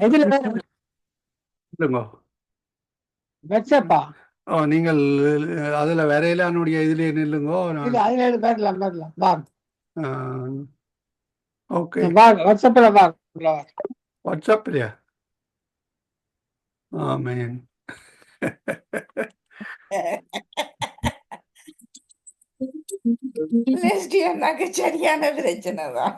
எதுல இல்லைங்கோ. வாட்ஸ்அப்பா? நீங்கள் அதுல வரையில என்னுடைய இதுல நில்லுங்கோ. இல்ல அதுல வரலாம் வரலாம் பார் ஓகே. பார் வாட்ஸ்அப்ல பார். வாட்ஸ்அப்லையா? ஆமேன். லெஸ்டியன்னாக்கு சரியான பிரச்சனை தான்.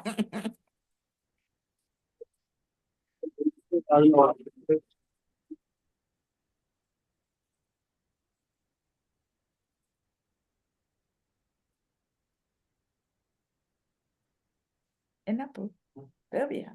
என்ன பூ தேவையா?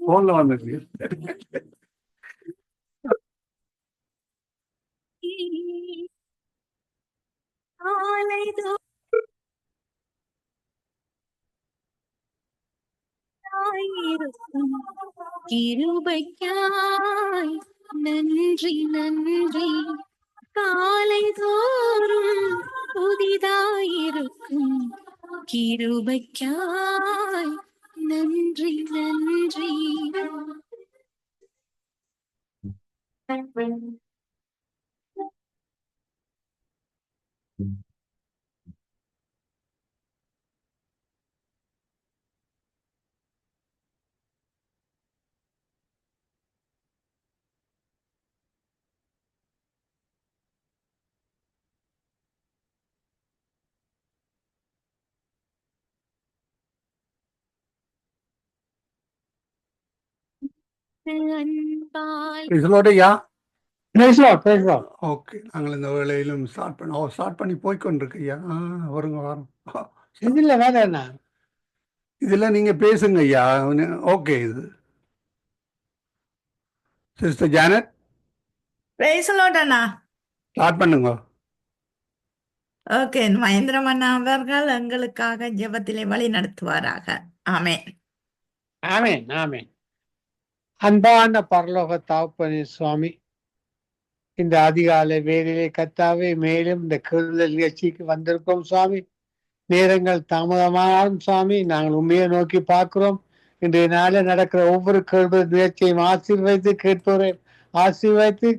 போன்ல வந்துருக்கு. கிருபைக்காய் நன்றி நன்றி, காலை தோறும் புதிதாயிருக்கும் கிருபைக்காய் நன்றி நன்றி. அன்பால் இதோடயா? பேசலாம். ஓகே, நாங்கள் இந்த வேலையிலும் ஸ்டார்ட் பண்ணி போய்கொண்டிருக்கையா. வருங்க வரோம். இதுல வேற என்ன? இதுல நீங்க பேசுங்க ஐயா. ஓகே, இது சிஸ்டர் ஜானட் பேசலோட்டண்ணா. ஸ்டார்ட் பண்ணுங்க. ஓகே, மகேந்திரம் அண்ணா அவர்கள் எங்களுக்காக ஜெபத்திலே வழி நடத்துவாராக. ஆமென். ஆமென் ஆமென். அன்பான பரலோக தகப்பனே சுவாமி, இந்த அதிகாலை வேலையிலே கத்தாவே மேலும் இந்த கேளுதல் நிகழ்ச்சிக்கு வந்திருக்கோம் சுவாமி. நேரங்கள் தாமதமானாலும் சுவாமி நாங்கள் உண்மையை நோக்கி பார்க்கிறோம். இன்றைய நாளில் நடக்கிற ஒவ்வொரு கேள்வி நிகழ்ச்சியையும் ஆசீர்வதித்து, கேட்போரை ஆசீர்வதித்து,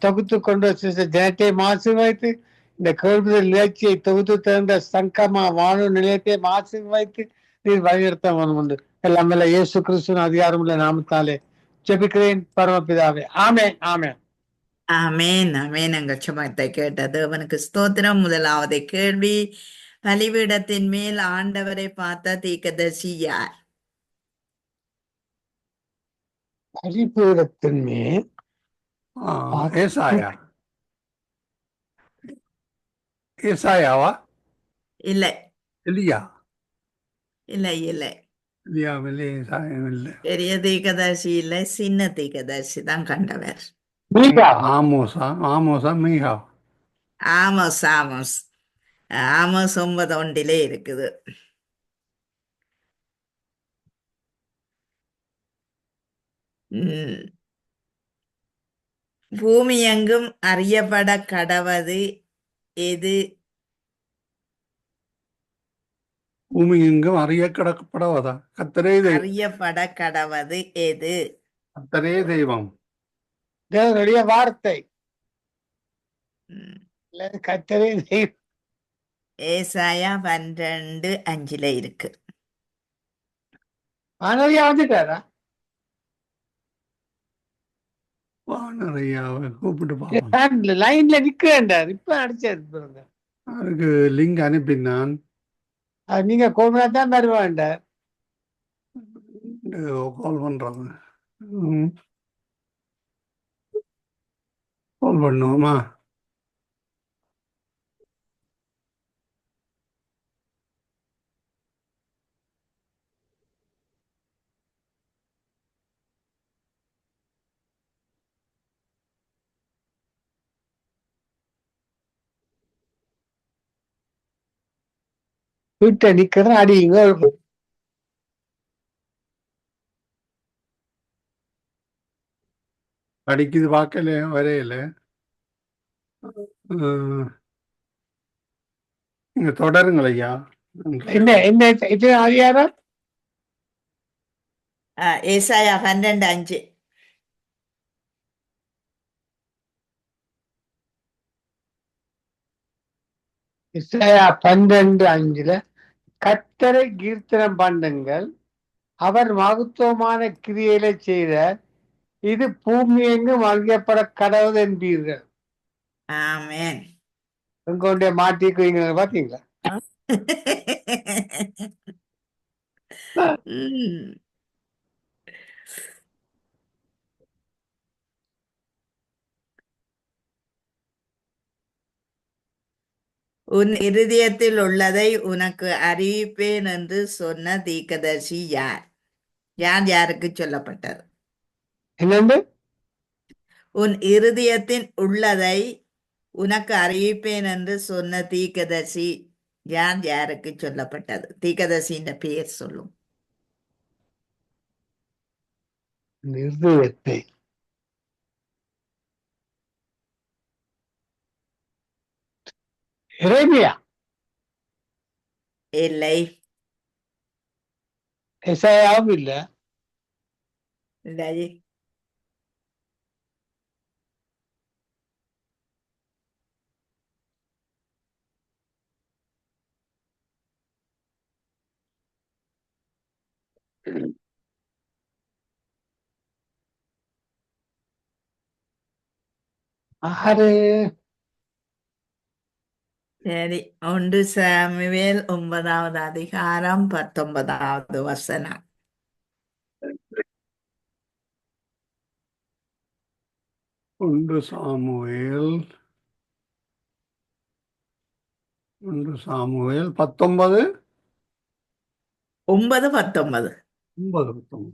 தொகுத்து கொண்டு ஜனத்தையும் ஆசீர்வதித்து, இந்த கேள்விதல் நிகழ்ச்சியை தொகுத்து தந்த சங்கமா வானொலி நிலையத்தையும் ஆசீர்வதித்து நீர் வழிநிறுத்த உண்டு. எல்லாம் வல்ல இயேசு கிறிஸ்துவின் அதிகாரமுள்ள நாமத்தாலே ஜெபிக்கிறேன் பரமபிதாவே. ஆமென் ஆமென். ஆமென் ஆமென். எங்கள் சுமத்தை கேட்டது அவனுக்கு ஸ்தோத்திரம். முதலாவது கேள்வி, பலிபீடத்தின் மேல் ஆண்டவரை பார்த்த தீர்க்கதரிசி யார்? பலிபீடத்தின் மேல் ஏசாயா. ஏசாயாவா? இல்லை இல்லையா? இல்லை இல்லை. இல்லையாவில்லை, ஏசாயம் இல்லை. பெரிய தீர்க்கதரிசி இல்லை, சின்ன தீர்க்கதரிசி தான் கண்டவர். ஆமோசா மீகா. ஆமோஸ் ஆமோஸ் ஆமோஸ் 9:1 இருக்குது. பூமி எங்கும் அறியப்பட கடவது எது? பூமி எங்கும் அறிய கிடக்கப்படவதா? கத்தரே தெய்வம். அறியப்பட கடவது எது? கத்தரே தெய்வம். தேவனுடைய வார்த்தை. கர்த்தரே தெய்வம். ஏசாயா 12:5 இருக்கு. வானொலியா வந்துட்டாரா? வானரையாவை கூப்பிட்டு பார்ப்போம். லைன்ல நிக்கிறார். இப்ப அடிச்சாரு. அதுக்கு லிங்க் அனுப்பினான். நீங்க கோமனா தான் வருவாண்ட. கால் பண்றாங்க. கால் பண்ணுவோமா? வீட்டை நிக்கிற அடிங்க. அடிக்குது பார்க்கல வரையில. நீங்க தொடருங்கள் ஐயா. என்ன என்ன இது அதிகாரம்? ஏசாயா 12:5. இசையா 12:5 கர்த்தரை கீர்த்தனம் பண்ணுங்கள், அவர் மகத்துவமான கிரியைகளை செய்தார், இது பூமி எங்கும் அறியப்பட கடவுள் என்பீர்கள். ஆமென். உங்களுடைய மாட்டிக்குவீங்க பாத்தீங்களா? ம். உன் இருதயத்தில் உள்ளதை உனக்கு அறிவிப்பேன் என்று சொன்ன தீர்க்கதரிசி யார்? யாருக்கு சொல்லப்பட்டது? என்னண்டு? உன் இருதயத்தின் உள்ளதை உனக்கு அறிவிப்பேன் என்று சொன்ன தீர்க்கதரிசி யாருக்கு சொல்லப்பட்டது? தீர்க்கதரிசியின் பெயர் சொல்லும். இருதயத்தை எரேமியா, இல்லை, எசாயாவும் இல்ல. இல்லை. ஆறு சரி, 1 சாமுவேல் 9வது அதிகாரம் 19வது வசனம். ஒன்று சாமுவேல் 19 9, 19. 19.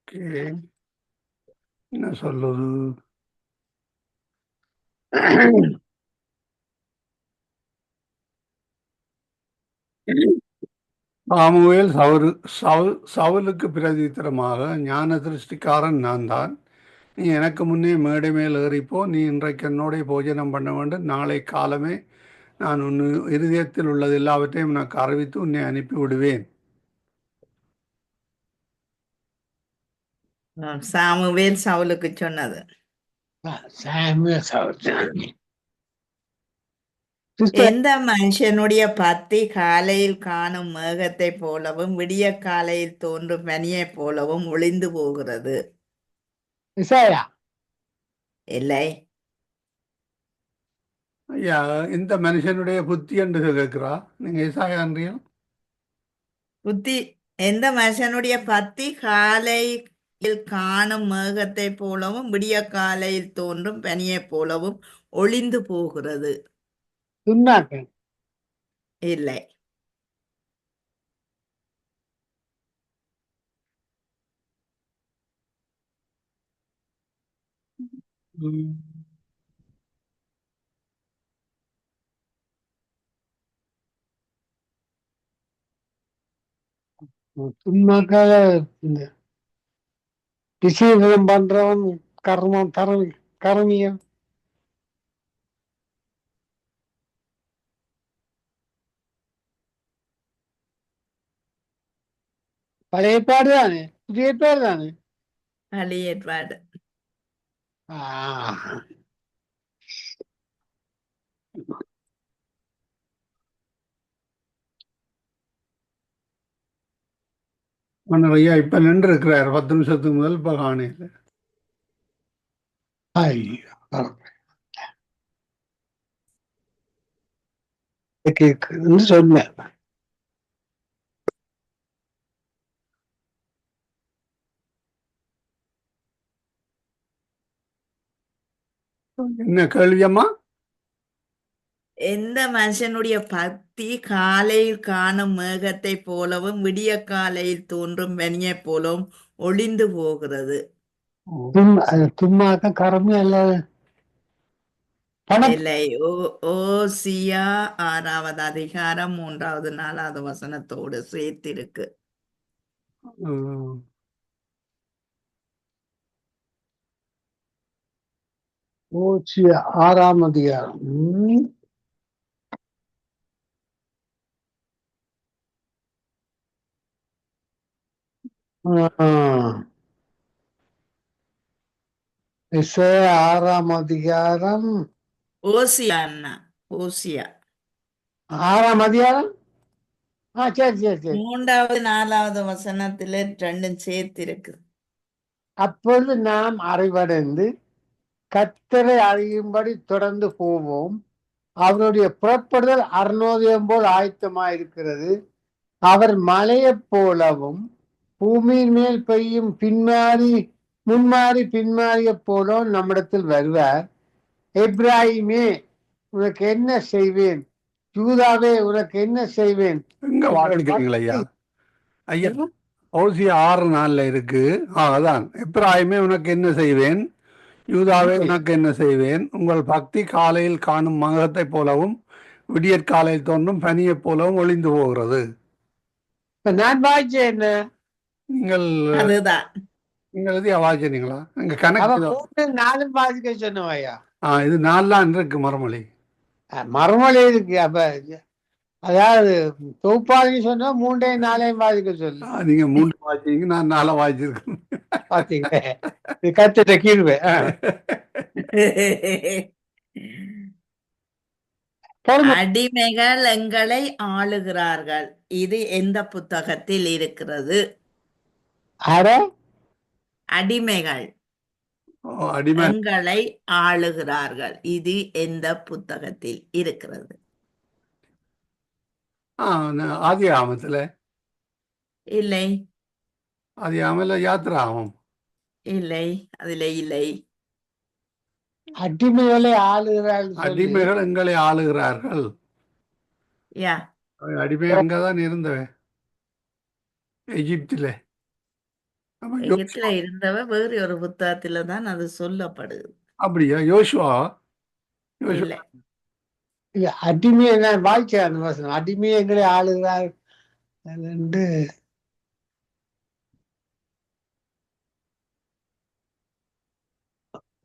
ஓகே, என்ன சொல்லுது? சாமுவேல் சவுலுக்கு பிரதித்திரமாக, ஞான திருஷ்டிக்காரன் நான் தான். நீ எனக்கு முன்னே மேடை மேல் ஏறிப்போ, நீ இன்றைக்கு என்னோட போஜனம் பண்ண வேண்டும். நாளை காலமே நான் உன் இருதயத்தில் உள்ளது எல்லாவற்றையும் உனக்கு அறிவித்து உன்னை அனுப்பி விடுவேன். சாமுவேல் சவுலுக்கு சொன்னது. எந்த மனுஷனுடைய பத்தி காலையில் காணும் மேகத்தை போலவும் விடிய காலையில் தோன்றும் பனியை போலவும் ஒளிந்து போகிறது? இசாயா. இல்லை. ஐயா, இந்த மனுஷனுடைய புத்தி என்று கேட்கிறா. நீங்க ஏசாயான்றியா? புத்தி எந்த மனுஷனுடைய பத்தி காலையில் காணும் மேகத்தை போலவும் விடிய காலையில் தோன்றும் பனியை போலவும் ஒளிந்து போகிறது? துன்னாக்கன். இல்லை. துன்னாக்காக இந்த விசேஷம் பண்றவன் கர்மம் கரமியம். பழைய ஏற்பாடு தானே, புதிய ஏற்பாடு தானே? பழைய ஏற்பாடு. ஐயா இப்ப நின்று இருக்கிறார் 10 நிமிஷத்துக்கு முதல் இப்ப காணையில. சொன்னேன். என்ன கேள்வியம்மா? எந்த மனுஷனுடைய பக்தி காலையில் காணும் மேகத்தை போலவும் விடிய காலையில் தோன்றும் பனியை போலவும் ஒளிந்து போகிறது? தும்மாக்க கரமே அல்ல. பணம் இல்லை. ஓசியா 6வது அதிகாரம் 3வது 4வது வசனத்தோடு சேர்த்திருக்கு. ம். ஓசியா 6ஆம் அதிகாரம். எஸ்ஐயா 6ஆம் அதிகாரம். ஓசியா அண்ணா, ஓசியா 6ஆம் அதிகாரம். சரி சரி சரி. 3வது 4வது வசனத்துல ரெண்டும் சேர்த்திருக்கு. அப்பொழுது நாம் அறிவடைந்து கர்த்தரை அறியும்படி தொடர்ந்து போவோம். அவருடைய புறப்படுதல் அருணோதயம் போல் ஆயத்தமாயிருக்கிறது. அவர் மலையைப் போலவும் பூமியின் மேல் பெய்யும் முன்மாறி பின்மாறியைப் போலவும் நம்மிடத்தில் வருவார். எப்ராஹிமே உனக்கு என்ன செய்வேன், யூதாவே உனக்கு என்ன செய்வேன். எங்க வாக்களிக்கிறீங்களா ஐயா? ஐயா ஓசியா 6:4 இருக்கு. அதான் எப்பிராயிமே உனக்கு என்ன செய்வேன், யூதாவே உனக்கு என்ன செய்வேன். உங்கள் பக்தி காலையில் காணும் மகத்தைப் போலவும் விடியற்காலையில் தோன்றும் பனியைப் போலவும் ஒளிந்து போகிறது. இப்ப நான் வாய்ச்சேன் என்ன? நீங்கள் அதுதான். நீங்கள் எதையா வாசிச்சீங்களா? எங்க அவ கணக்கு 4 வாசிக்க சொன்னவையா. இது 4 இருக்கு மறுமொழி. மறுமொழி இருக்கு. அப்ப அதாவது தொகுப்பாளி சொன்னா 3ஐயும் 4ஐயும் வாசிக்க சொல்லு. நீங்க 3 வாசிச்சீங்க, நான் 4 வாசிச்சிருக்கேன். பாத்தீங்க, கத்துட்ட கீழ்வே. அடிமைகள் எங்களை ஆளுகிறார்கள். இது எந்த புத்தகத்தில் இருக்கிறது? அடிமைகள் அடிமை எங்களை ஆளுகிறார்கள். இது எந்த புத்தகத்தில் இருக்கிறது? ஆதி ஆமத்துல இல்லை, ஆதி ஆமல யாத்திராகும். இல்லை, அதில் இல்லை. அடிமைகளை ஆளுகிறார்கள். அடிமைகள் எங்களை ஆளுகிறார்கள். யா, அடிமை அங்கதான் இருந்தவன், எகிப்தில. எகிப்துல இருந்தவ வேறு ஒரு புத்தகத்துல தான் அது சொல்லப்படுது. அப்படியா? யோசுவா இல்லை, அடிமையை நான் வாய்ச்சேன் அந்த வசனம். அடிமையை எங்களை ஆளுகிறார் என்று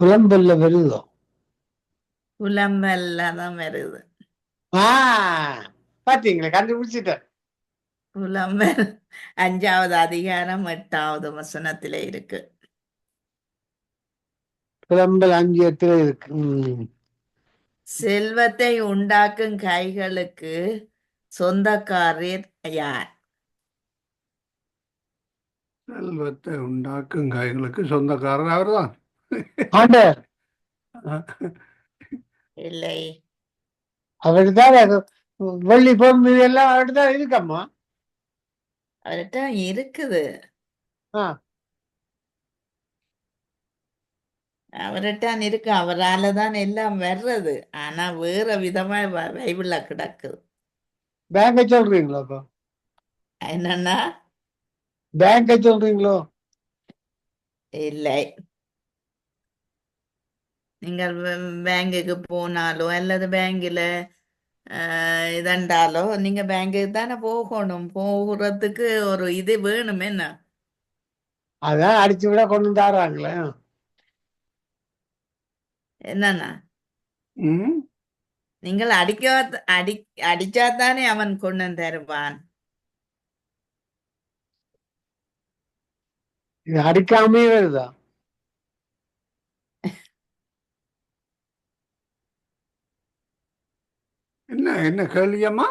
புலம்பல்ல வருதோ? புலம்பல்ல தான் வருது. பாத்தீங்களா, கண்டுபிடிச்சிட்டேன். புலம்பல் 5வது அதிகாரம் 8வது வசனத்திலே இருக்கு. புலம்பல் 5:8 இருக்கு. செல்வத்தை உண்டாக்கும் கைகளுக்கு சொந்தக்காரர் யார்? செல்வத்தை உண்டாக்கும் கைகளுக்கு சொந்தக்காரர் அவர்தான். ஆண்டவர். இல்லை, அவர்தான் வெள்ளி பொம்பு எல்லாம் அவர்தான் இருக்கம்மா. அவர்கிட்ட இருக்குது. அவர்கிட்ட இருக்கு. அவரால தான் எல்லாம் வர்றது. ஆனா வேற விதமா பைபிள்ல கிடக்குது. பேங்க சொல்றீங்களோ? அப்போ என்னன்னா, பேங்க சொல்றீங்களோ? இல்லை, நீங்கள் பேங்குக்கு போனாலோ அல்லது பேங்கில் இதண்டாலோ நீங்க பேங்குக்கு தானே போகணும். போகிறதுக்கு ஒரு இது வேணும். என்ன அதான் அடிச்சு விட கொண்டு தாராங்களே. என்னன்னா, ம் நீங்கள் அடிச்சாத்தானே அவன் கொண்டு தருவான். இது அடிக்காமே வருதா? என்ன கேள்வியம்மா?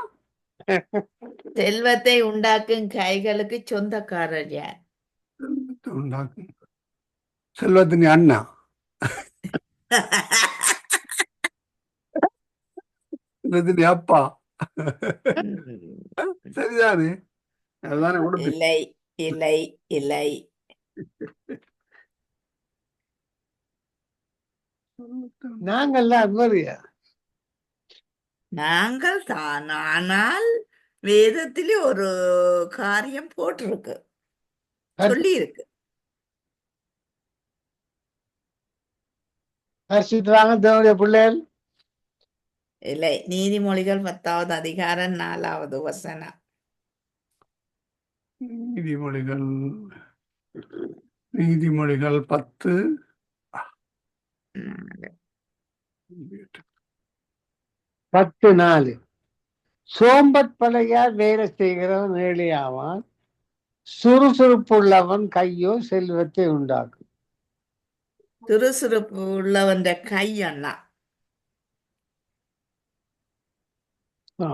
செல்வத்தை உண்டாக்கும் கைகளுக்கு சொந்தக்காரர் யார்? செல்வத்தை உண்டாக்கும் செல்வத்தின் அண்ணா. செல்வத்தின் அப்பா. சரிதானே? அதுதானே உடுப்பு. இல்லை, இல்லை, இல்லை. நாங்கள்லாம் அக்பரியா. நாங்கள் தான். ஆனால் வேதத்திலே ஒரு காரியம் போட்டிருக்கு, சொல்லி இருக்கு. பரிசுத்தவான்கள் தேவனுடைய பிள்ளைகள். இல்லை, நீதிமொழிகள் 10வது அதிகாரம் 4வது வசனம். நீதிமொழிகள் நீதிமொழிகள் 10 10:4. சோம்பற் பழையார் வேலை செய்கிறவன் ஏழையாவான், சுறுசுறுப்புள்ளவன் கையோ செல்வத்தை உண்டாக்கும். சுறுசுறுப்பு உள்ளவன் கை அண்ணா.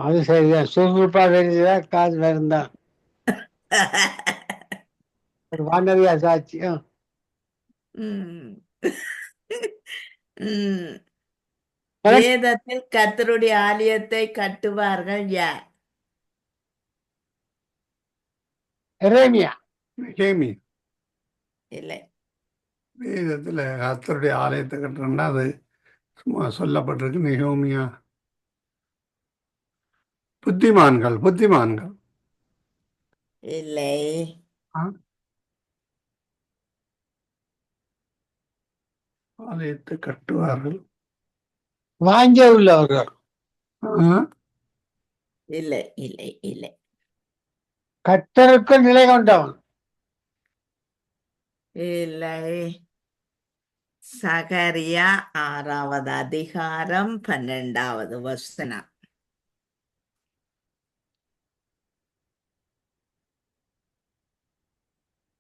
அது சரிதான். சுறுசுறுப்பா வேலையா காசு வேறுந்தான். ஒரு வானவியா சாட்சி. உம் உம் வேதத்தில் கர்த்தருடைய ஆலயத்தை கட்டுவார்கள் யார்? எரேமியா. கேமி இல்லை. வேதத்தில் கர்த்தருடைய ஆலயத்தை கட்டுறோம்னா அது சும்மா சொல்லப்பட்டிருக்கு. நெகோமியா. புத்திமான்கள் புத்திமான்கள் இல்லை. ஆலயத்தை கட்டுவார்கள். வாஞ்ச உள்ளவர்கள். இல்லை இல்லை இல்லை. கர்த்தருக்கு நிலை கொண்டவன். இல்லை. சகரியா 6வது அதிகாரம் 12வது வசனம்.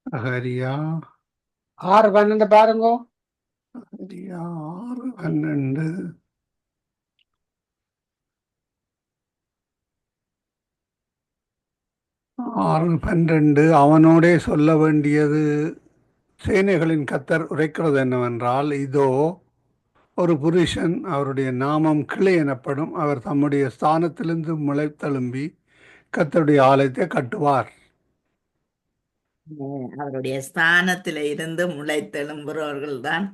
சகரியா 6:12 பாருங்க. சகரியா 6:12. 6:12 அவனோடே சொல்ல வேண்டியது சேனைகளின் கர்த்தர் உரைக்கிறது என்னவென்றால், இதோ ஒரு புருஷன், அவருடைய நாமம் கிளை எனப்படும், அவர் தம்முடைய ஸ்தானத்திலிருந்து முளைத்தெழும்பி கர்த்தருடைய ஆலயத்தை கட்டுவார். அவருடைய ஸ்தானத்தில இருந்து முளைத்தெழும்புறவர்கள் தான்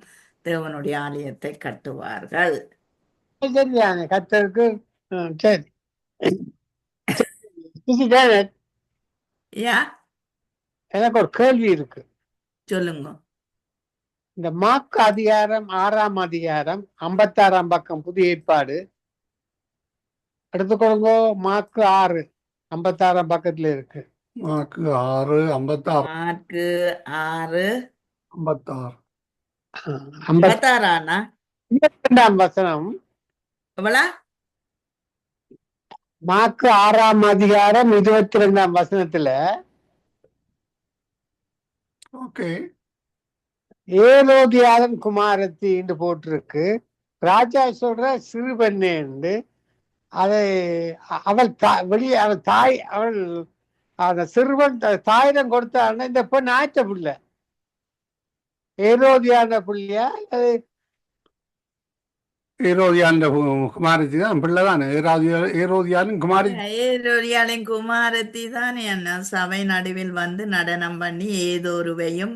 தேவனுடைய ஆலயத்தை கட்டுவார்கள். சரிதானே கர்த்தருக்கு. சரி. யா, எனக்கு ஒரு கேள்வி இருக்கு. சொல்லுங்க. இந்த மார்க் அதிகாரம் 6ஆம் அதிகாரம் 56ஆம் பக்கம் புதிய ஏற்பாடு எடுத்துக்கொள்ளுங்க. மார்க் 6:56 பக்கத்துல இருக்கு. மார்க்கு 6:56. மார்க்கு 6 56. 56 22ஆம் வசனம். எவ்வளா? மார்க் 6ஆம் அதிகாரம் 22ஆம் வசனத்துல ஓகே. ஏரோதியாதன் குமாரத்தி என்று போட்டிருக்கு. ராஜா சொல்ற சிறுபெண்ணே என்று. அதை அவள் வெளியே அவள் தாய், அவள் அந்த சிறுவன் தாயிடம் கொடுத்தான்னு இந்த பெண் ஆற்ற பிள்ளை ஏரோதியான பிள்ளையா? ஏரோதியான் குமாரத்தி தான் பிள்ளைதான். ஏரோதியானின் குமாரத்தி. ஏரோதியாளின் குமாரத்தி தானே அண்ணா சபை நடுவில் வந்து நடனம் பண்ணி ஏதோருவையும்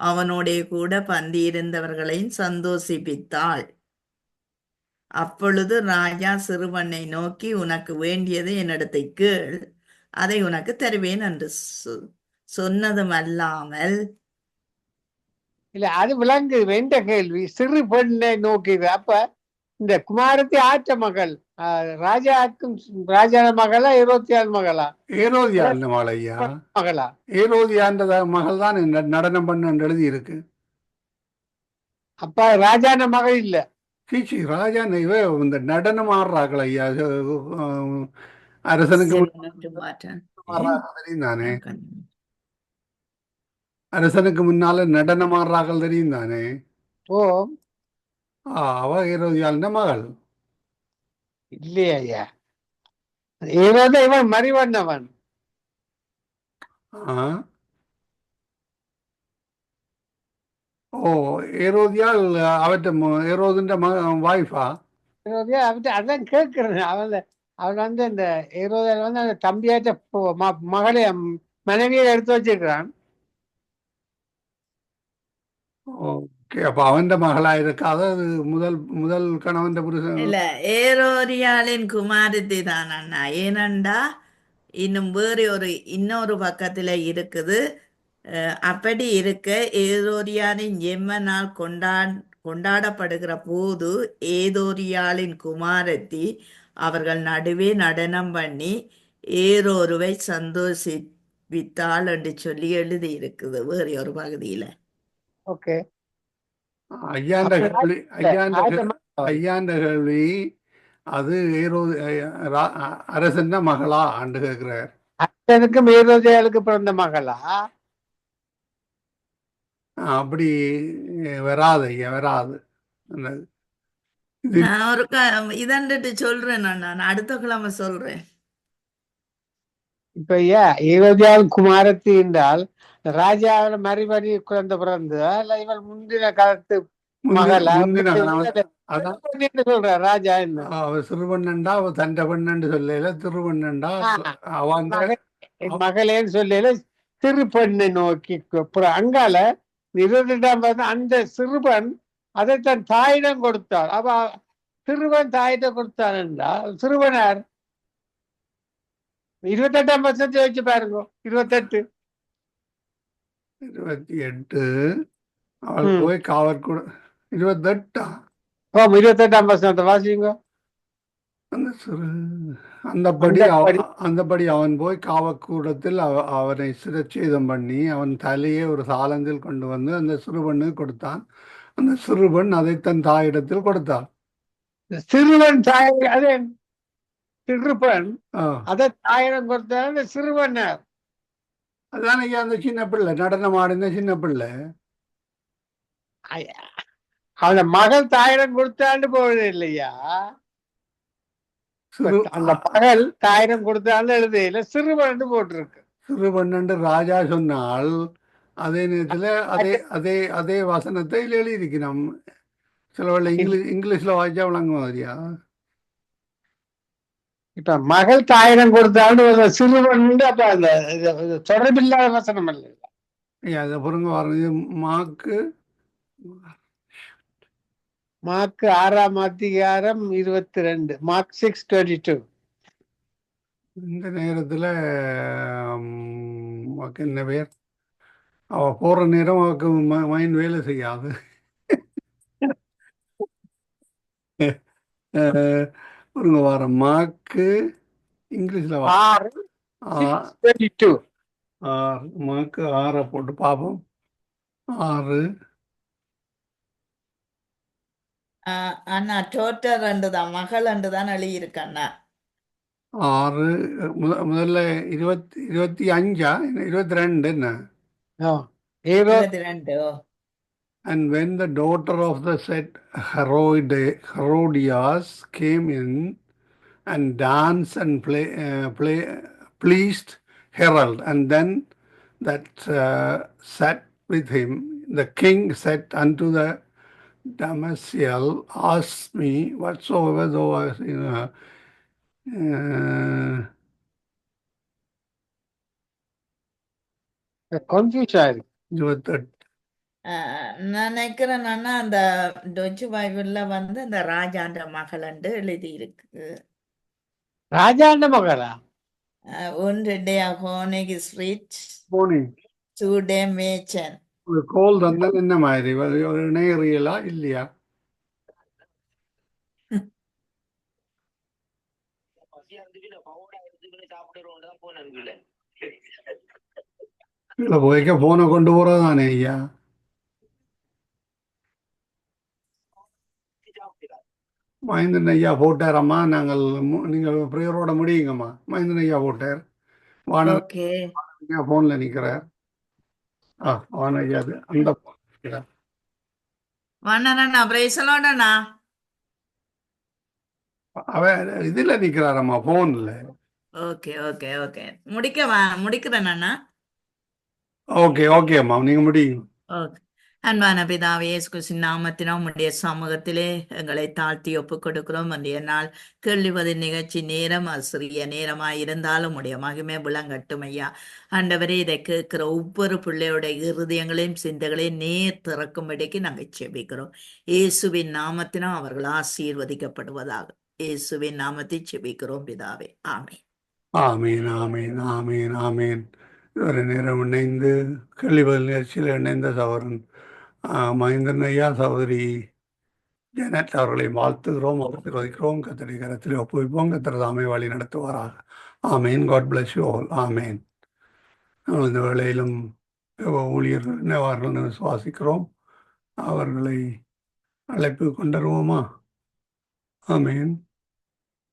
அவனோடைய கூட பந்தி இருந்தவர்களையும் சந்தோஷிப்பித்தாள். அப்பொழுது ராஜா சிறுவனை நோக்கி, உனக்கு வேண்டியது என்னிடத்தை கேள், அதை உனக்கு தருவேன் என்று சொன்னதும் அல்லாமல். இல்ல, அது விளங்கு வேண்ட கேள்வி. சிறு பெண்ணை நோக்கி. அப்ப இந்த குமாரத்தி ஆற்ற மகள் ராஜாக்கும் ராஜான மகளா ஏரோதியான் மகளா? ஏரோதியான் மகள் ஐயா. மகளா? ஏரோதியான் மகள் தான் நடனம் பண்ணு எழுதி இருக்கு. அப்ப ராஜான மகள் இல்ல. சீச்சி, ராஜா இந்த நடனம் ஆடுறார்கள் ஐயா. அரசனுக்கு தெரியும் தானே. அரசனுக்கு முன்னால நடனம் ஆடுறார்கள் தெரியும் தானே. ஓ, அவ ஏரோதியான் மகள் இல்லையா ஐயா? ஏரோத இவன் மறிவண்ணவன். ஓ, ஏரோதியால் அவற்ற ஏரோதுன்ற வாய்ஃபா? ஏரோதியா அவன் அதான் கேட்கிறேன். அவன் வந்து இந்த ஏரோதியால் வந்து அந்த தம்பியாட்ட மகளை மனைவியை எடுத்து வச்சிருக்கிறான். ஓகே, அப்ப அவன் மகளா இருக்காத முதல் கணவன் புருஷன் இல்ல, ஏரோதியாளின் குமாரத்தி தான் அண்ணா. ஏனண்டா இன்னும் வேறு இன்னொரு பக்கத்துல இருக்குது. அப்படி இருக்க ஏரோதியாளின் ஜென்ம நாள் கொண்டாடப்படுகிற போது ஏதோரியாளின் குமாரத்தி அவர்கள் நடுவே நடனம் பண்ணி ஏரோருவை சந்தோஷித்தாள் என்று சொல்லி எழுதி இருக்குது வேறு ஒரு பகுதியில. ஓகே. ஐயாண்ட அப்ப கேள்வி ஐயாண்ட கே- ஆயத்தமா ஐயாண்ட கேள்வி அது அரசன் மகளா ஆண்டு கேட்கிறார். அத்தனுக்கு மேரோதியாளுக்கு பிறந்த மகளா? அப்படி வராது ஐயா, வராது. இது நான் ஒரு இதண்டுட்டு சொல்றேன், நான் அடுத்த கிழமை சொல்றேன். இப்ப ஏரோதியாள் குமாரத்தி என்றால் ராஜாவோட மறுபடி குழந்தை பிறந்து இல்ல இவள் முந்தின காலத்து மகளா? முந்தின அதான் சொல்ற ராஜா என்ன அவ சிறுவண்ணண்டா அவ தண்ட பெண்ணு சொல்லல, திருவண்ணண்டா அவன் மகளேன்னு சொல்லல, சிறு பெண்ணை நோக்கி அங்கால 22 அந்த சிறுவன் அதை தன் தாயிடம் கொடுத்தார். அவ சிறுவன் தாயிடம் கொடுத்தான் என்றால் சிறுவனார் 28 வச்சு பாருங்க. 28 அவள் போய் காவற்கூட 28 28 வாசிங்க. அந்தபடி அவன் போய் காவக்கூடத்தில் அவனை சிரச்சேதம் பண்ணி அவன் தலையை ஒரு சாலந்தில் கொண்டு வந்து அந்த சிறுவனுக்கு கொடுத்தான். அந்த சிறுவன் அதை தன் தாயிடத்தில் கொடுத்தான். சிறுவன் தாய் அதே சிறுவன் அதை தாயிடம் கொடுத்தான். அந்த சிறுவன் அதான் ஐயா அந்த சின்ன பிள்ளை நடனம் ஆடின சின்ன பிள்ளை. அந்த மகள் தாயிடம் கொடுத்தான்னு போவது இல்லையா? அந்த மகள் தாயிடம் கொடுத்தான்னு எழுதையில சிறுவன் போட்டிருக்கு. சிறுவன் ராஜா சொன்னால் அதே நேரத்துல அதே வசனத்தை எழுதியிருக்கிறோம். சில வேளை இங்கிலீஷ்ல வாய்ச்சா விளங்க மாதிரியா? இப்ப மகள் தாயிடம் கொடுத்தான்னு சிறுவன் அப்ப அந்த தொடர்பில்லாத வசனம் இல்ல. அதை பொருங்க வர்றது மார்க் 6ஆம் அதிகாரம் 22, மார்க் 6:22. இந்த நேரத்துல என்ன பேர் அவ போற நேரம் அவக்கு மைண்ட் வேலை செய்யாது. பொருங்க வர மார்க்கு இங்கிலீஷ்ல மார்க்கு 6 போட்டு பார்ப்போம். 6 அண்ணா டோட்டல் 2 தான், மகள் 2 தான் எழுதியிருக்கு அண்ணா. 6 முதல்ல 25 22 என்ன? 22. And when the daughter of the said Herodias came in and danced and pleased Herod, and then that sat with him, the king said unto the Damsel, ask me whatsoever thou hast confusion. நான் நினைக்கிறேன் அண்ணா அந்த டொச்சு பைபிள்ல இந்த ராஜாண்ட மகள் எழுதி இருக்கு. ராஜாண்ட மகளா? 1 Honig Street Sude Machen. கோல் தந்தல் என்ன மாதிரி ஒரு நேரியலா இல்லையா? இல்ல போய்க்க போனை கொண்டு போறதானே ஐயா? மஹிந்தன் ஐயா போட்டாரம்மா. நீங்கள் பிரேயரோட முடியுங்கம்மா. மஹிந்தன் ஐயா போட்டார். போன்ல நிக்கிறார். அவன் இதுல நிக்கிறாரம்மா போன்ல. முடிக்கிறேன் அண்ணா. ஓகே அம்மா நீங்க முடியும். அன்பான பிதாவே, இயேசு கிறிஸ்துவின் நாமத்தினால் உம்முடைய சமூகத்திலே எங்களை தாழ்த்தி ஒப்புக் கொடுக்கிறோம். அன்றைய நாள் கேள்விப்பதில் நிகழ்ச்சி நேரம் சிறிய நேரமாய் இருந்தாலும் உம்முடைய மகிமை விளங்கட்டும் ஐயா. ஆண்டவரே, இதை கேட்கிற ஒவ்வொரு பிள்ளையோட இருதயங்களையும் சிந்தைகளையும் நேர் திறக்கும்படிக்கு நாங்கள் செபிக்கிறோம். இயேசுவின் நாமத்தினால் அவர்கள் ஆசீர்வதிக்கப்படுவதாக இயேசுவின் நாமத்தை செபிக்கிறோம் பிதாவே. ஆமேன். ஆமீன் ஆமீன் ஆமீன் ஆமீன். ஒரு நேரம் இணைந்து கேள்விப்பதில் நிகழ்ச்சியில் இணைந்த சகோதரன் மஹிந்தன் ஐயா, சகோதரி ஜெனட் அவர்களை வாழ்த்துகிறோம், ஆசீர்வதிக்கிறோம். கர்த்தருடைய கரத்திலே ஒப்புவிப்போம். கர்த்தர் தாமே வழி நடத்துவாராக. ஆமேன். God bless you all. ஆமேன். நாங்கள் இந்த வேளையிலும் ஊழியர்கள் என்னவார்கள் விசுவாசிக்கிறோம். அவர்களை அழைப்பு கொண்டுருவோமா? ஆமேன்.